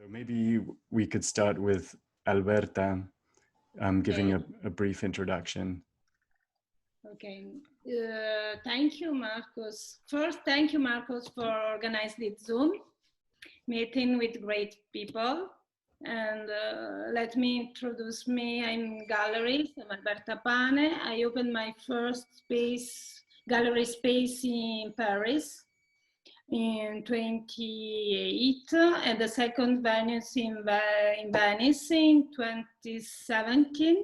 Maybe we could start with Alberta giving a brief introduction. Okay. Thank you, Marcos. First, thank you, Marcos, for organizing this Zoom meeting with great people. And let me introduce me. I'm galleries. I'm Alberta Pane. I opened my first gallery space in Paris in 28, and the second Venice in Venice in 2017.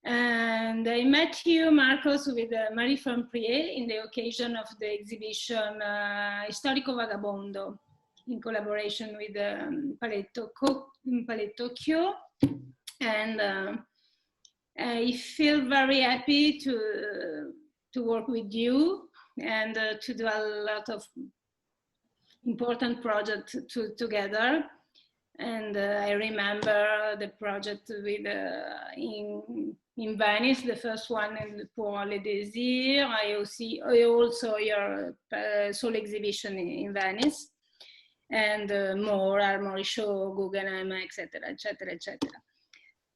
And I met you, Marcos, with Marie Famprier in the occasion of the exhibition Storico Vagabondo, in collaboration with Palais Tokyo. And I feel very happy to work with you and to do a lot of important projects together. And I remember the project with in Venice, the first one in Pour les Désirs. I also your sole exhibition in Venice, and more Armory Show, Guggenheim, etc., etc., etc.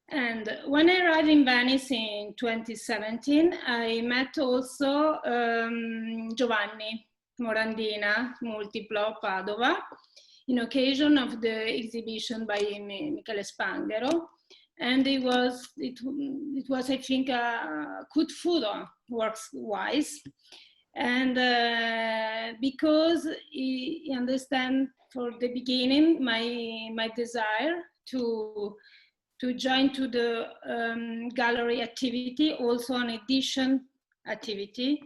And when I arrived in Venice in 2017, I met also Giovanni Morandina, Multiplo, Padova, in occasion of the exhibition by Michele Spanghero. And it was, I think, a good photo, works-wise. And because he understand for the beginning my desire to join to the gallery activity, also an edition activity,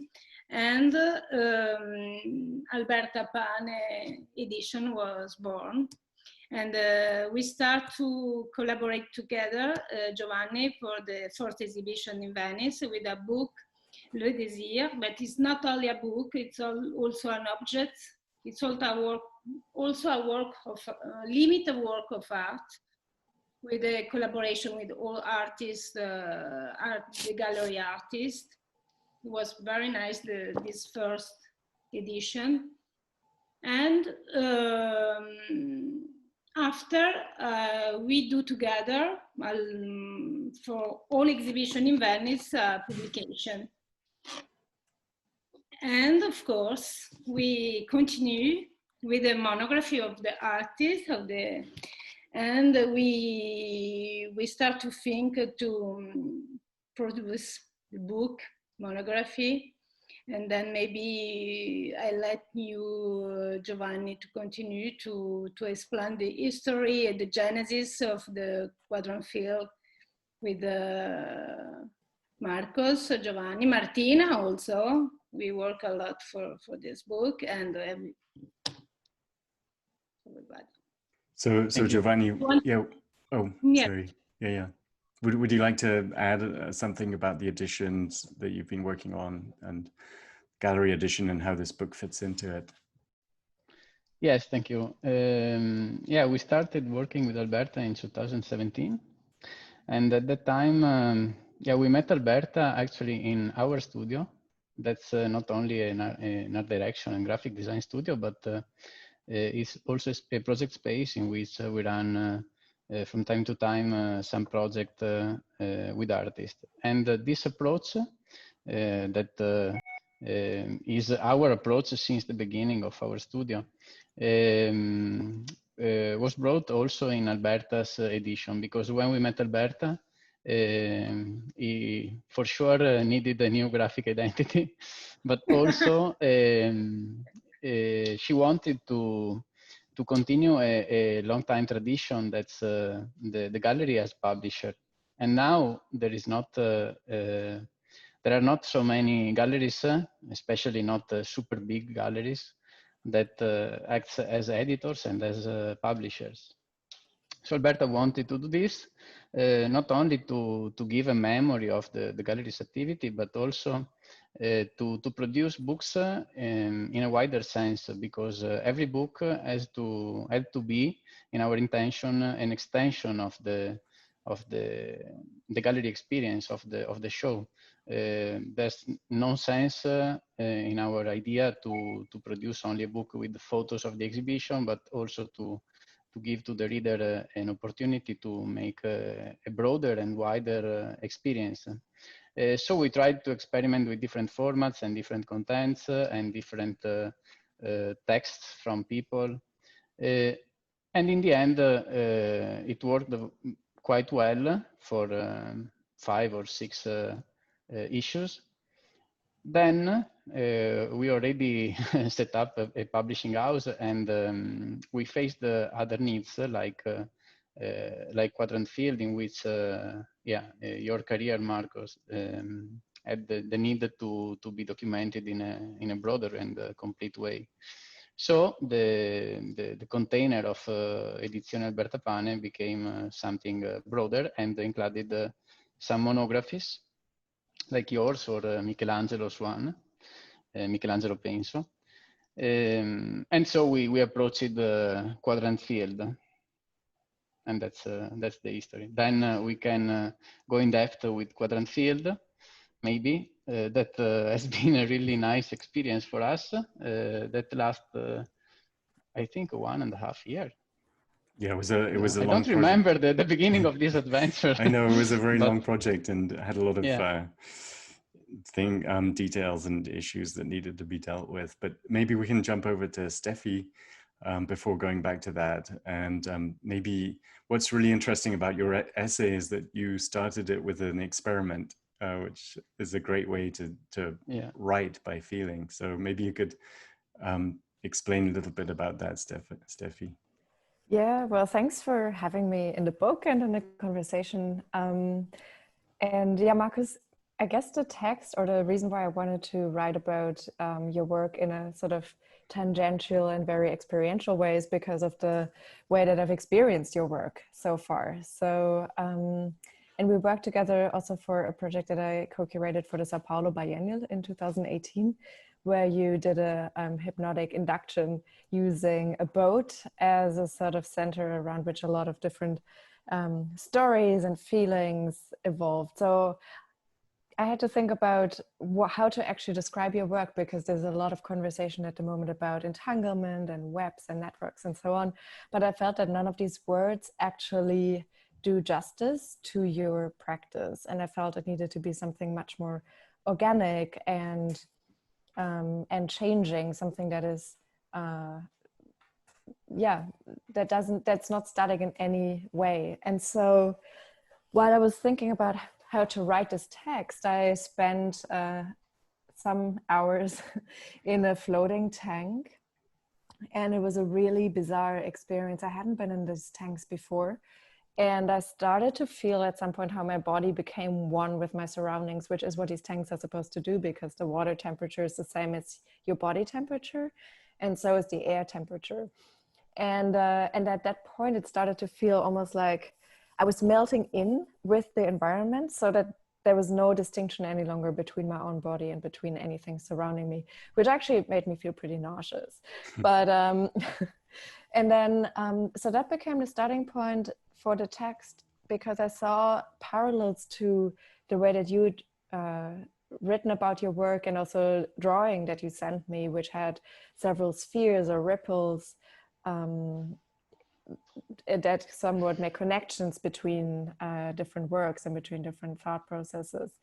and Alberta Pane edition was born. And we start to collaborate together, Giovanni, for the first exhibition in Venice with a book, Le Désir, but it's not only a book, it's also an object. It's also a work of limited work of art, with a collaboration with all artists, the gallery artists. It was very nice, this first edition. And after we do together for all exhibition in Venice publication. And of course, we continue with the monography of the artist and we start to think to produce the book monography, and then maybe I let you, Giovanni, to continue to explain the history and the genesis of the Quadrant field with Marcos, Giovanni, Martina also. We work a lot for this book, and everybody. So Giovanni, yeah. Oh, yeah. Sorry. Yeah. Would you like to add something about the editions that you've been working on and gallery edition and how this book fits into it? Yes, thank you. Yeah, we started working with Alberta in 2017. And at that time, yeah, we met Alberta actually in our studio. That's not only an art direction and graphic design studio, but it's also a project space in which we run from time to time some project with artists. And this approach that is our approach since the beginning of our studio was brought also in Alberta's edition, because when we met Alberta, he for sure needed a new graphic identity, but also she wanted to continue a long time tradition that's the gallery as publisher. And now there is not there are not so many galleries, especially not super big galleries, that act as editors and as publishers. So Alberta wanted to do this, not only to give a memory of the gallery's activity, but also to produce books in a wider sense, because every book had to be, in our intention, an extension of the gallery experience of the show. There's no sense in our idea to produce only a book with the photos of the exhibition, but also to give to the reader an opportunity to make a broader and wider experience. So we tried to experiment with different formats and different contents and different texts from people. And in the end, it worked quite well for 5 or 6 issues. Then we already set up a publishing house, and we faced other needs like Quadrant Field, in which your career, Marcos, had the need to be documented in a broader and complete way. So the container of Edizione Alberta Pane became something broader and included some monographies like yours or Michelangelo's one, Michelangelo Penso. And so we approached the Quadrant Field, and that's the history. Then we can go in depth with Quadrant Field, maybe. That has been a really nice experience for us. That last, I think, 1.5 years. Yeah, it was a long project. I don't remember the beginning of this adventure. I know, it was a very long project and had a lot of details and issues that needed to be dealt with. But maybe we can jump over to Steffi before going back to that. And maybe what's really interesting about your essay is that you started it with an experiment, which is a great way to write by feeling. So maybe you could explain a little bit about that, Steffi. Yeah, well, thanks for having me in the book and in the conversation. And yeah, Marcus, I guess the text, or the reason why I wanted to write about your work in a sort of tangential and very experiential way is because of the way that I've experienced your work so far. So, and we worked together also for a project that I co-curated for the Sao Paulo Biennial in 2018, where you did a hypnotic induction using a boat as a sort of center around which a lot of different stories and feelings evolved. So I had to think about how to actually describe your work, because there's a lot of conversation at the moment about entanglement and webs and networks and so on. But I felt that none of these words actually do justice to your practice. And I felt it needed to be something much more organic and changing, something that is, that's not static in any way. And so while I was thinking about how to write this text, I spent some hours in a floating tank, and it was a really bizarre experience. I hadn't been in these tanks before. And I started to feel at some point how my body became one with my surroundings, which is what these tanks are supposed to do, because the water temperature is the same as your body temperature, and so is the air temperature. And at that point, it started to feel almost like I was melting in with the environment, so that there was no distinction any longer between my own body and between anything surrounding me, which actually made me feel pretty nauseous. But and then so that became the starting point for the text, because I saw parallels to the way that you'd written about your work, and also drawing that you sent me, which had several spheres or ripples that somewhat make connections between different works and between different thought processes.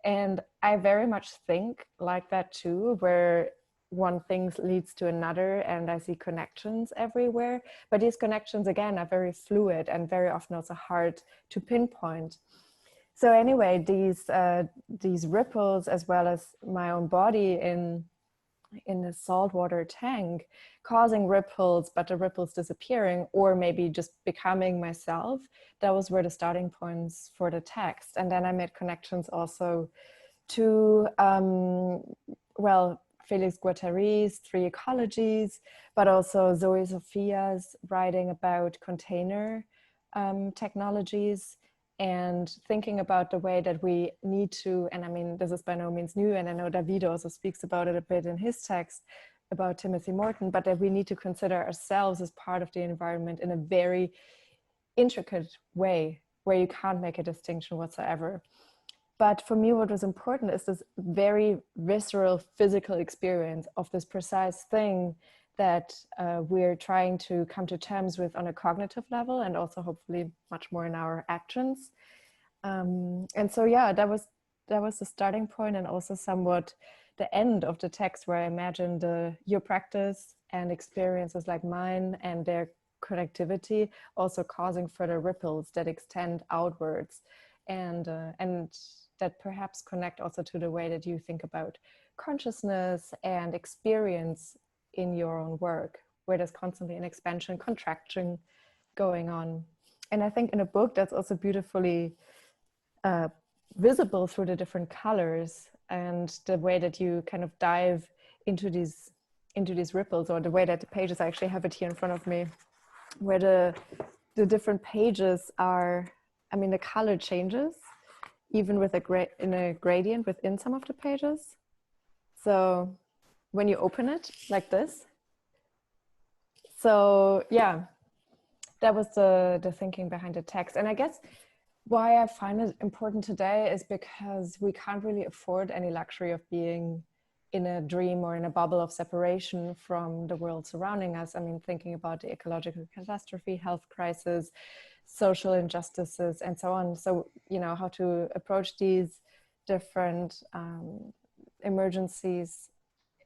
And I very much think like that too, where one thing leads to another, and I see connections everywhere. But these connections, again, are very fluid and very often also hard to pinpoint. So anyway, these ripples, as well as my own body in the saltwater tank, causing ripples, but the ripples disappearing, or maybe just becoming myself, that was where the starting points for the text. And then I made connections also to, Felix Guattari's 3 Ecologies, but also Zoe Sophia's writing about container technologies, and thinking about the way that we need to, and I mean, this is by no means new, and I know Davide also speaks about it a bit in his text about Timothy Morton, but that we need to consider ourselves as part of the environment in a very intricate way, where you can't make a distinction whatsoever. But for me, what was important is this very visceral physical experience of this precise thing that we're trying to come to terms with on a cognitive level, and also hopefully much more in our actions. And so, yeah, that was the starting point, and also somewhat the end of the text, where I imagined your practice and experiences like mine and their connectivity also causing further ripples that extend outwards, and that perhaps connect also to the way that you think about consciousness and experience in your own work, where there's constantly an expansion, contraction going on. And I think in a book that's also beautifully visible through the different colors and the way that you kind of dive into these ripples, or the way that the pages, I actually have it here in front of me, where the different pages are, I mean, the color changes even with in a gradient within some of the pages. So when you open it like this, so yeah, that was the thinking behind the text. And I guess why I find it important today is because we can't really afford any luxury of being in a dream or in a bubble of separation from the world surrounding us. I mean, thinking about the ecological catastrophe, health crisis, social injustices, and so on. So, you know, how to approach these different emergencies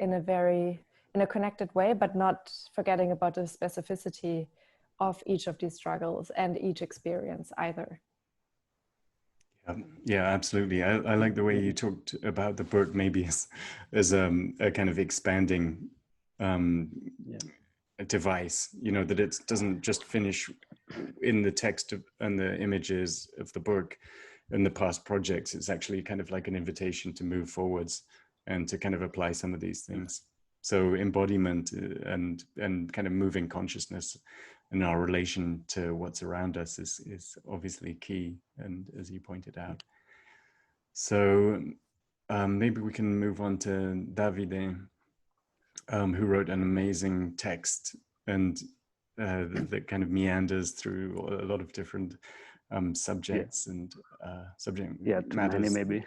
in a connected way, but not forgetting about the specificity of each of these struggles and each experience either. Yeah, absolutely. I like the way you talked about the book maybe as a kind of expanding a device, you know, that it doesn't just finish in the text and the images of the book and the past projects. It's actually kind of like an invitation to move forwards and to kind of apply some of these things. So embodiment and kind of moving consciousness and our relation to what's around us is obviously key, and as you pointed out. So maybe we can move on to Davide, who wrote an amazing text and that kind of meanders through a lot of different subjects and subject matters. Too many maybe.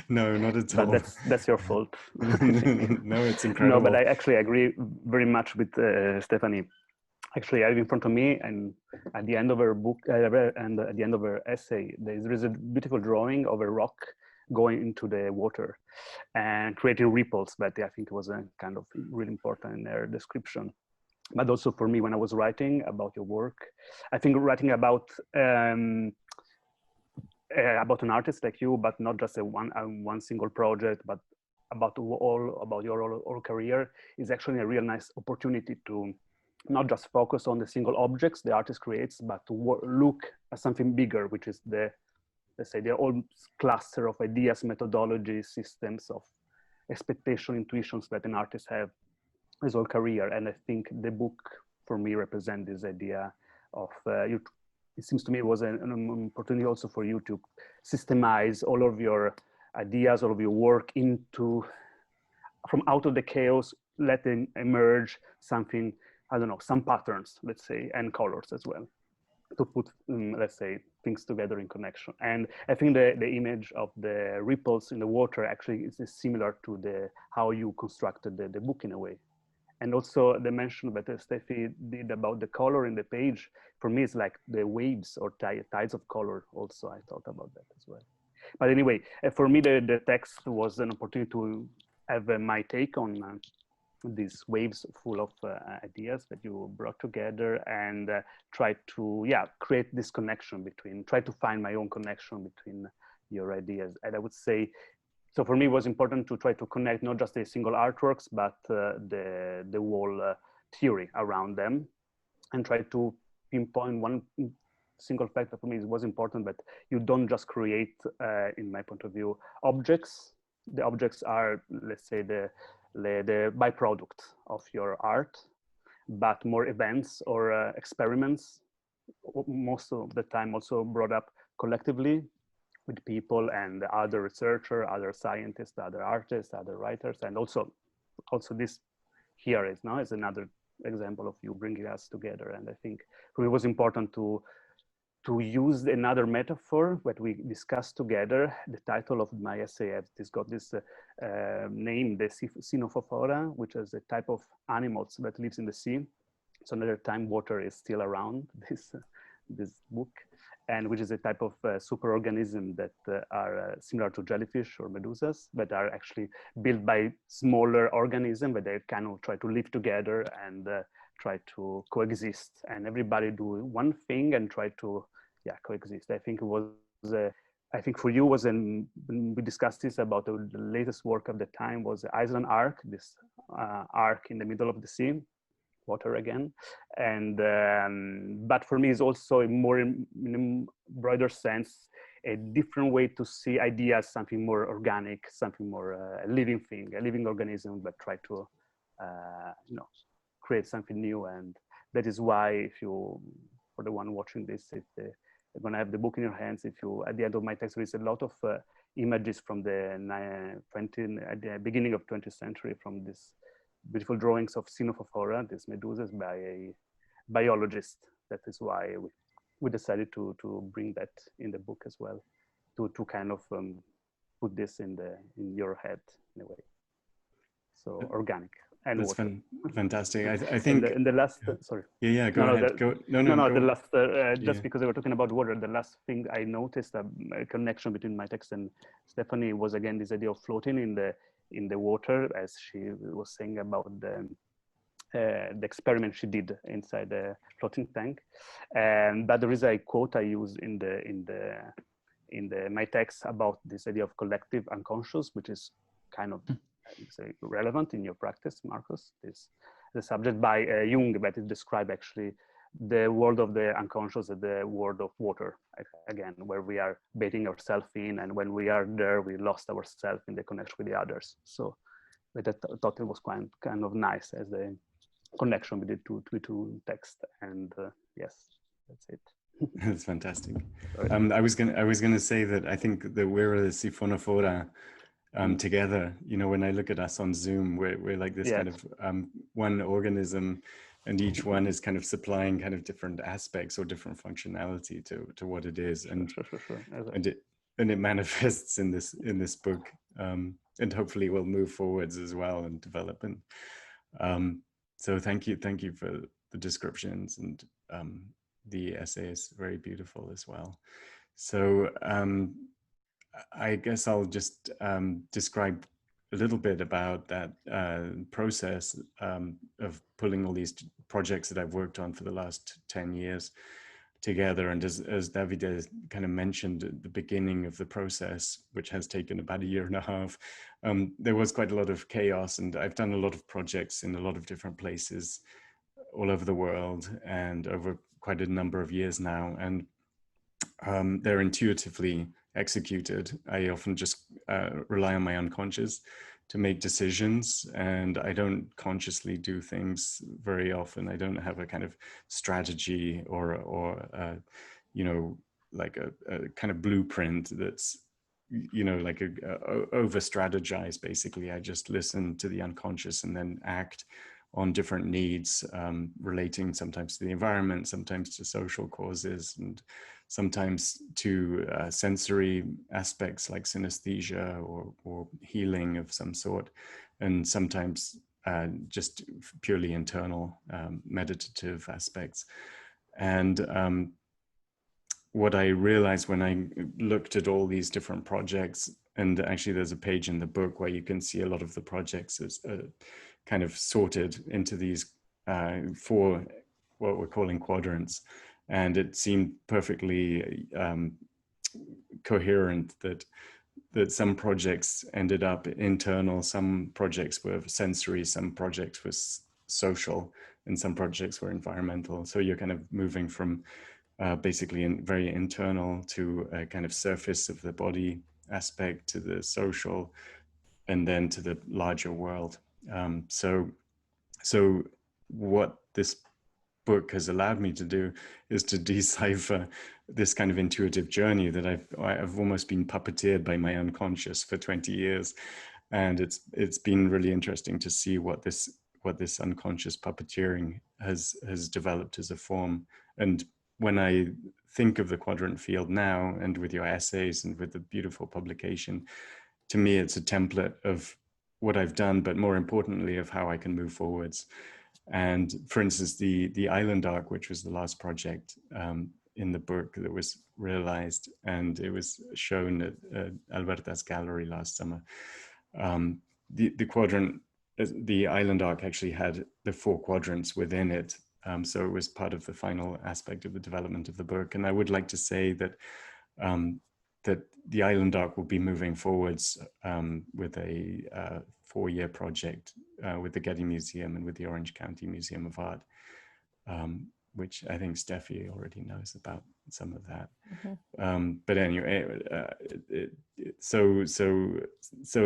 No, not at all. But that's your fault. No, it's incredible. No, but I actually agree very much with Stephanie. Actually, I have in front of me, and at the end of her book, and at the end of her essay, there is a beautiful drawing of a rock going into the water and creating ripples. But I think it was a kind of really important in their description. But also for me, when I was writing about your work, I think writing about an artist like you, but not just one single project, but about your whole career, is actually a real nice opportunity to not just focus on the single objects the artist creates, but to look at something bigger, which is let's say the whole cluster of ideas, methodologies, systems of expectation, intuitions that an artist have his whole career. And I think the book for me represents this idea of it seems to me it was an opportunity also for you to systemize all of your ideas, all of your work from out of the chaos, letting emerge something, I don't know, some patterns, let's say, and colors as well, to put, let's say, things together in connection. And I think the image of the ripples in the water actually is similar to how you constructed the book in a way. And also the mention that Steffi did about the color in the page, for me, it's like the waves or tides of color also. I thought about that as well. But anyway, for me, the text was an opportunity to have my take on these waves full of ideas that you brought together, and try to create this connection try to find my own connection between your ideas. And I would say, so for me, it was important to try to connect not just the single artworks, but the whole theory around them, and try to pinpoint one single fact that for me was important, that you don't just create, in my point of view, objects. The objects are, let's say, the byproduct of your art, but more events or experiments, most of the time also brought up collectively with people and other researchers, other scientists, other artists, other writers. And also this here is another example of you bringing us together. And I think for me it was important to to use another metaphor that we discussed together. The title of my essay has got this name, the Cynophophora, which is a type of animals that lives in the sea. So another time water is still around this book, and which is a type of superorganism that are similar to jellyfish or medusas, but are actually built by smaller organisms, but they kind of try to live together and try to coexist, and everybody do one thing and try to coexist. I think it was I think for you was when we discussed this about the latest work of the time was the Iceland Ark, this ark in the middle of the sea, water again, and but for me it's also a more in a broader sense a different way to see ideas, something more organic, something more living thing, a living organism, but try to you know, create something new. And that is why, if you, for the one watching this, if you're gonna have the book in your hands, if you, at the end of my text there is a lot of images from the at the beginning of 20th century, from this beautiful drawings of Cynophophora, these medusas, by a biologist. That is why we decided to bring that in the book as well, to kind of put this in your head in a way. So organic and that's water. Fantastic. I think in the last sorry. Yeah, go ahead. The last just because they were talking about water, the last thing I noticed a connection between my text and Stephanie was again this idea of floating in the water, as she was saying about the experiment she did inside the floating tank. But there is a quote I use in my text about this idea of collective unconscious, which is kind of relevant in your practice, Marcus. This the subject by Jung, that is describe actually the world of the unconscious as the world of water, again, where we are bathing ourselves in, and when we are there, we lost ourselves in the connection with the others. So but I thought it was kind of nice as the connection with the two text. And yes, that's it. That's fantastic. I was gonna say that I think that we're the Siphonophora together. You know, when I look at us on Zoom, we're like this kind of one organism, and each one is kind of supplying kind of different aspects or different functionality to what it is, and and it manifests in this book, and hopefully will move forwards as well and develop. And so thank you for the descriptions, and the essay is very beautiful as well. So I guess I'll just describe a little bit about that process of pulling all these projects that I've worked on for the last 10 years together. And as Davide kind of mentioned at the beginning of the process, which has taken about 1.5 years, there was quite a lot of chaos, and I've done a lot of projects in a lot of different places all over the world and over quite a number of years now. And they're intuitively executed. I often just rely on my unconscious to make decisions, and I don't consciously do things very often. I don't have a kind of strategy or you know, like a kind of blueprint that's, you know, like over strategize. Basically, I just listen to the unconscious and then act on different needs, relating sometimes to the environment, sometimes to social causes, and sometimes to sensory aspects like synesthesia or healing of some sort, and sometimes just purely internal meditative aspects. And what I realized when I looked at all these different projects, and actually there's a page in the book where you can see a lot of the projects as kind of sorted into these 4 what we're calling quadrants. And it seemed perfectly coherent that some projects ended up internal, some projects were sensory, some projects were social, and some projects were environmental. So you're kind of moving from basically very internal to a kind of surface of the body aspect, to the social, and then to the larger world. So what this book has allowed me to do is to decipher this kind of intuitive journey that I've almost been puppeteered by my unconscious for 20 years. And it's been really interesting to see what this unconscious puppeteering has developed as a form. And when I think of the Quadrant field now, and with your essays and with the beautiful publication, to me, it's a template of what I've done, but more importantly, of how I can move forwards. And for instance, the Island Arc, which was the last project in the book that was realized, and it was shown at Alberta's gallery last summer. The Quadrant, the Island Arc actually had the 4 quadrants within it. So it was part of the final aspect of the development of the book. And I would like to say that that the Island Arc will be moving forwards with a 4-year project with the Getty Museum and with the Orange County Museum of Art, which I think Steffi already knows about some of that. Mm-hmm. But anyway, so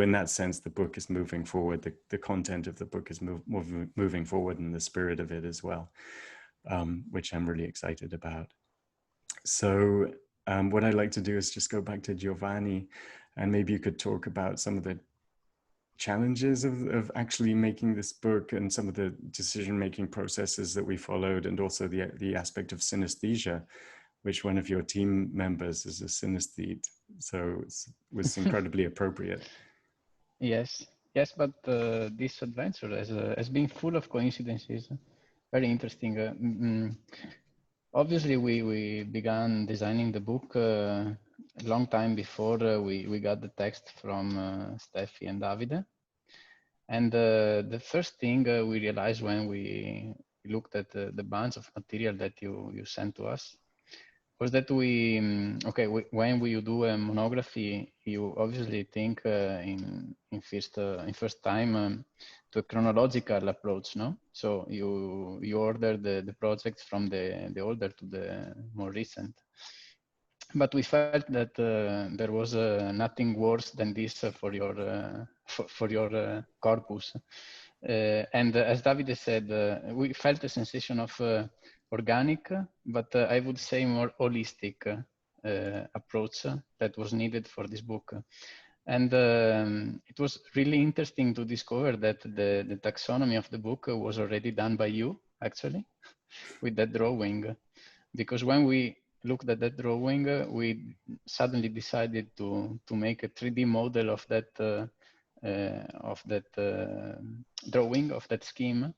in that sense, the book is moving forward. The content of the book is moving forward, and the spirit of it as well, which I'm really excited about. So what I'd like to do is just go back to Giovanni, and maybe you could talk about some of the challenges of actually making this book and some of the decision-making processes that we followed, and also the aspect of synesthesia, which one of your team members is a synesthete, so it was incredibly appropriate. Yes, but this adventure has been full of coincidences, very interesting. Obviously, we began designing the book a long time before we got the text from Steffi and Davide. And the first thing we realized when we looked at the bunch of material that you sent to us was that when we do a monography, you obviously think in first time to a chronological approach, no? So you order the projects from the older to the more recent. But we felt that there was nothing worse than this for your corpus. And as Davide said, we felt a sensation of organic, but I would say more holistic approach that was needed for this book. And it was really interesting to discover that the taxonomy of the book was already done by you, actually, with that drawing. Because when we looked at that drawing, we suddenly decided to make a 3D model of that drawing, of that scheme,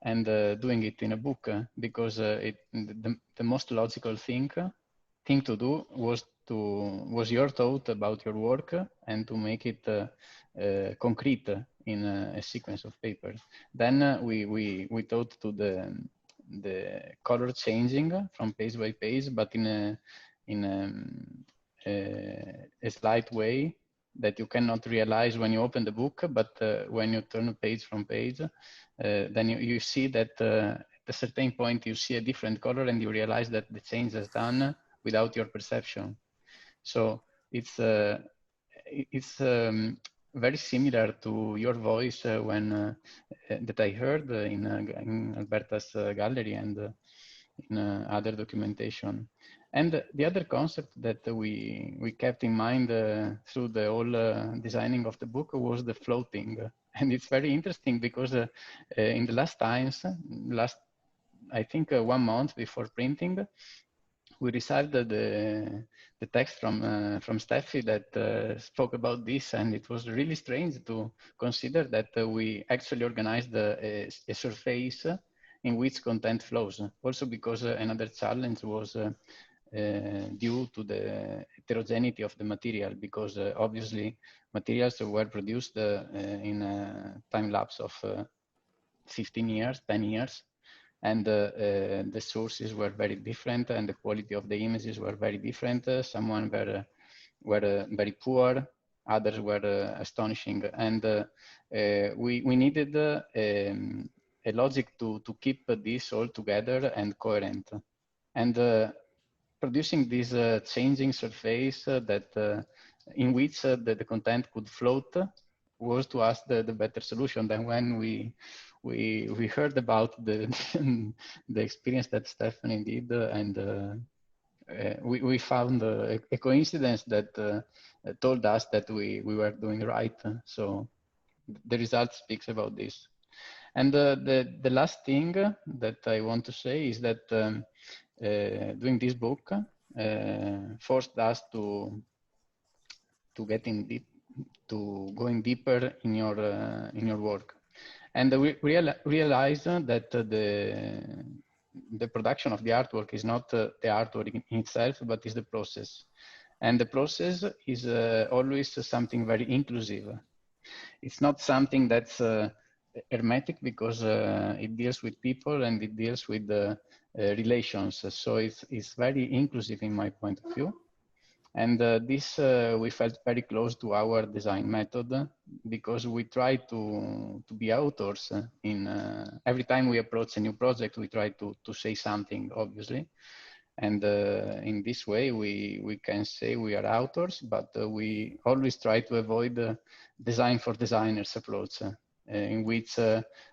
and doing it in a book, because the most logical thing to do was your thought about your work and to make it concrete in a sequence of papers. Then we thought to the color changing from page by page, but in a slight way that you cannot realize when you open the book, but when you turn page from page, then you see that at a certain point you see a different color and you realize that the change is done without your perception. So it's very similar to your voice when that I heard in Alberta's gallery and in other documentation. And the other concept that we kept in mind through the whole designing of the book was the floating. And it's very interesting because in the last times, I think 1 month before printing, we received the text from Steffi that spoke about this, and it was really strange to consider that we actually organized a surface in which content flows. Also because another challenge was due to the heterogeneity of the material, because obviously materials were produced in a time lapse of 15 years, 10 years. And the sources were very different, and the quality of the images were very different. Some were very poor, others were astonishing, and we needed a logic to keep this all together and coherent. And producing this changing surface that in which the content could float was to us the better solution. Than when we heard about the experience that Stephanie did, and we found a coincidence that told us that we were doing right. So the result speaks about this. And the last thing that I want to say is that doing this book, forced us to get in deep, to going deeper in your work. And we realized that the production of the artwork is not the artwork in itself, but is the process. And the process is always something very inclusive. It's not something that's hermetic, because it deals with people and it deals with relations. So it's very inclusive in my point of view. And this we felt very close to our design method, because we try to be authors in every time we approach a new project. We try to say something, obviously, and in this way we can say we are authors, but we always try to avoid the design for designers approach, in which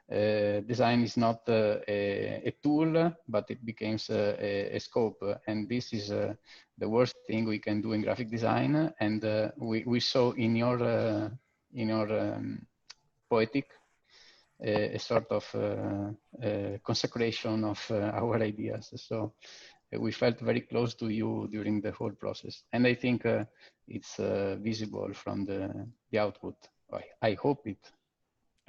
design is not a tool, but it becomes a scope. And this is the worst thing we can do in graphic design. And we saw in your poetic a sort of consecration of our ideas. So we felt very close to you during the whole process. And I think it's visible from the output. I hope it.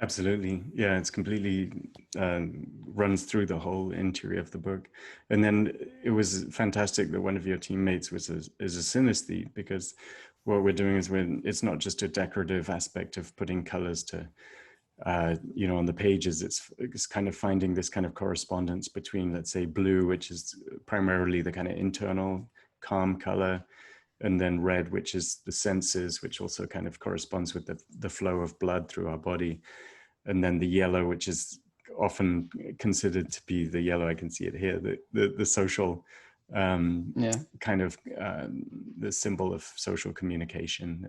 Absolutely. Yeah, it's completely runs through the whole interior of the book. And then it was fantastic that one of your teammates is a synesthete, because what we're doing is it's not just a decorative aspect of putting colors to, you know, on the pages. It's kind of finding this kind of correspondence between, let's say, blue, which is primarily the kind of internal calm color, and then red, which is the senses, which also kind of corresponds with the flow of blood through our body. And then the yellow, which is often considered to be the yellow, I can see it here, the social kind of the symbol of social communication.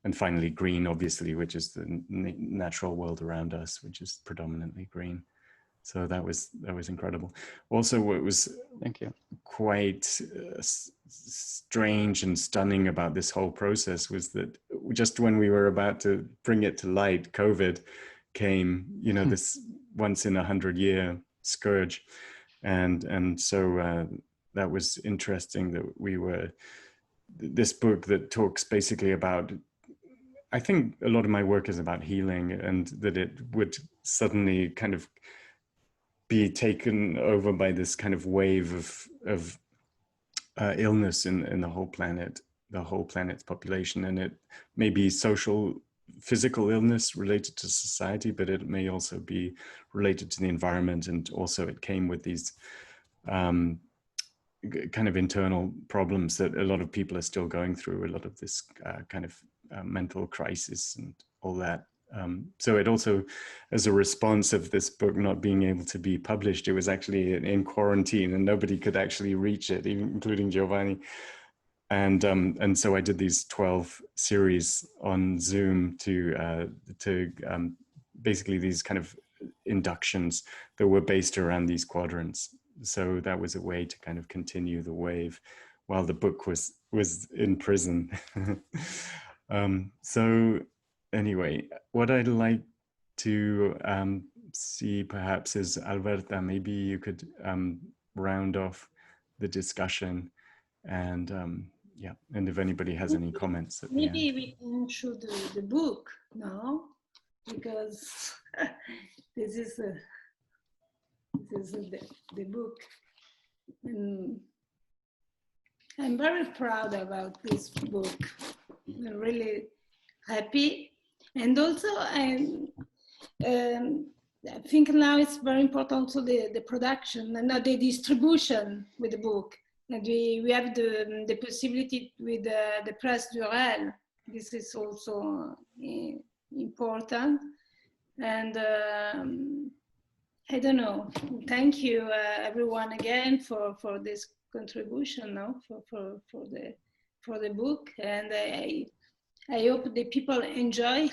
And finally green, obviously, which is the natural world around us, which is predominantly green. So that was incredible. Also, what was quite strange and stunning about this whole process was that just when we were about to bring it to light, COVID came, you know, this once in 100-year scourge. And so that was interesting that this book that talks basically about, I think a lot of my work is about healing, and that it would suddenly kind of be taken over by this kind of wave of illness in the whole planet's population. And it may be physical illness related to society, but it may also be related to the environment. And also it came with these kind of internal problems that a lot of people are still going through, a lot of this kind of mental crisis and all that. So it also, as a response of this book not being able to be published, it was actually in quarantine and nobody could actually reach it, including Giovanni. And so I did these 12 series on Zoom to basically these kind of inductions that were based around these quadrants. So that was a way to kind of continue the wave while the book was in prison. So anyway, what I'd like to see perhaps is, Alberta, maybe you could round off the discussion, and yeah, and if anybody has any comments at maybe we can show the book now, because this is the book, and I'm very proud about this book. I'm really happy, and also I think now it's very important also the production and the distribution with the book. And we have the possibility with the Presse Durel. This is also important. And I don't know. Thank you everyone again for this contribution, no? for the book. And I hope the people enjoy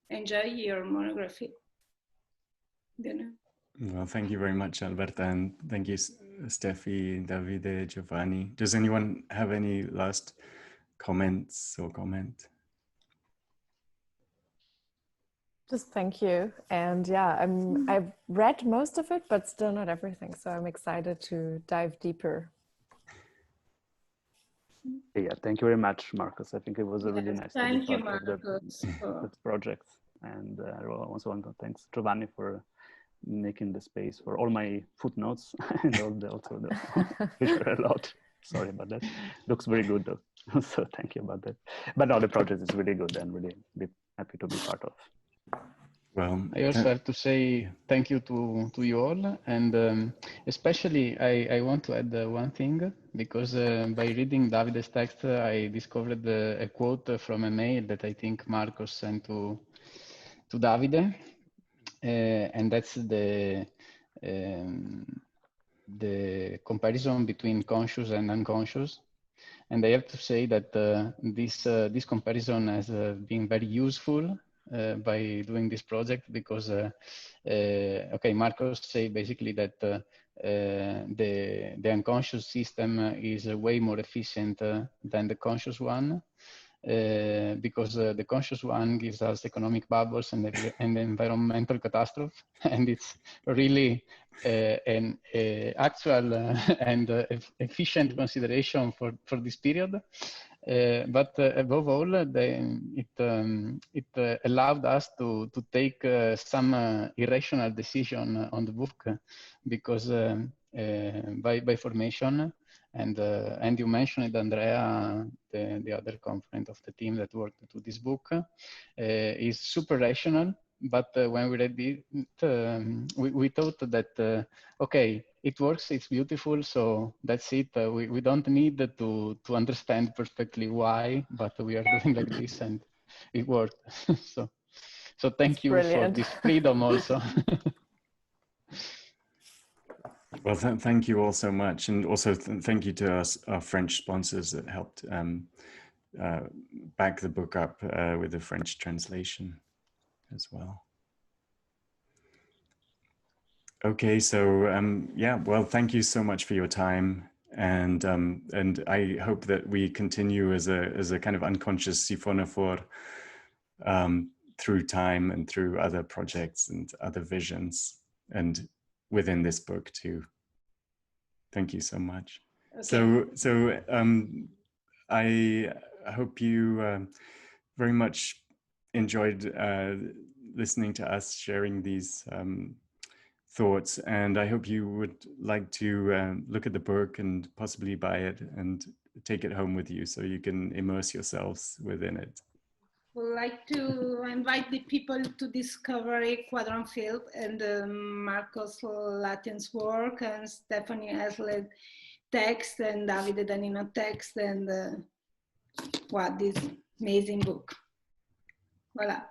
your monography. Well, thank you very much, Alberta, and thank you, Steffi, Davide, Giovanni. Does anyone have any last comments or comment? Just thank you. And yeah, I've read most of it, but still not everything. So I'm excited to dive deeper. Yeah, thank you very much, Marcus. I think it was a really nice Thank you, part of Marcus. the project. And I also want to thank Giovanni for making the space for all my footnotes and also a lot. Sorry about that. Looks very good though. So thank you about that. But no, the project is really good and really happy to be part of. Well, I also have to say thank you to you all, and especially I want to add one thing, because by reading Davide's text, I discovered a quote from a mail that I think Marcos sent to Davide, and that's the comparison between conscious and unconscious. And I have to say that this comparison has been very useful by doing this project, because okay, Marcos say basically that the unconscious system is way more efficient than the conscious one, because the conscious one gives us economic bubbles and environmental catastrophe, and it's really an actual and efficient consideration for this period. But above all, it allowed us to take some irrational decision on the book, because by formation, and you mentioned it, Andrea, the other component of the team that worked to this book, is super rational. But when we read it, we thought that, okay, it works, it's beautiful, so that's it. We don't need to understand perfectly why, but we are doing like this and it worked. So thank you for this freedom also. Well, thank you all so much. And also thank you to our French sponsors that helped back the book up with the French translation as well. Okay, so yeah, well, thank you so much for your time, and I hope that we continue as a kind of unconscious siphonophore through time and through other projects and other visions, and within this book too. Thank you so much. Okay. So I hope you very much enjoyed listening to us sharing these thoughts, and I hope you would like to look at the book and possibly buy it and take it home with you so you can immerse yourselves within it. Would like to invite the people to discover Quadrant Field and Marcos Lutyens' work, and Stephanie Hessler text, and Davide Daninos text, and what this amazing book. Voila.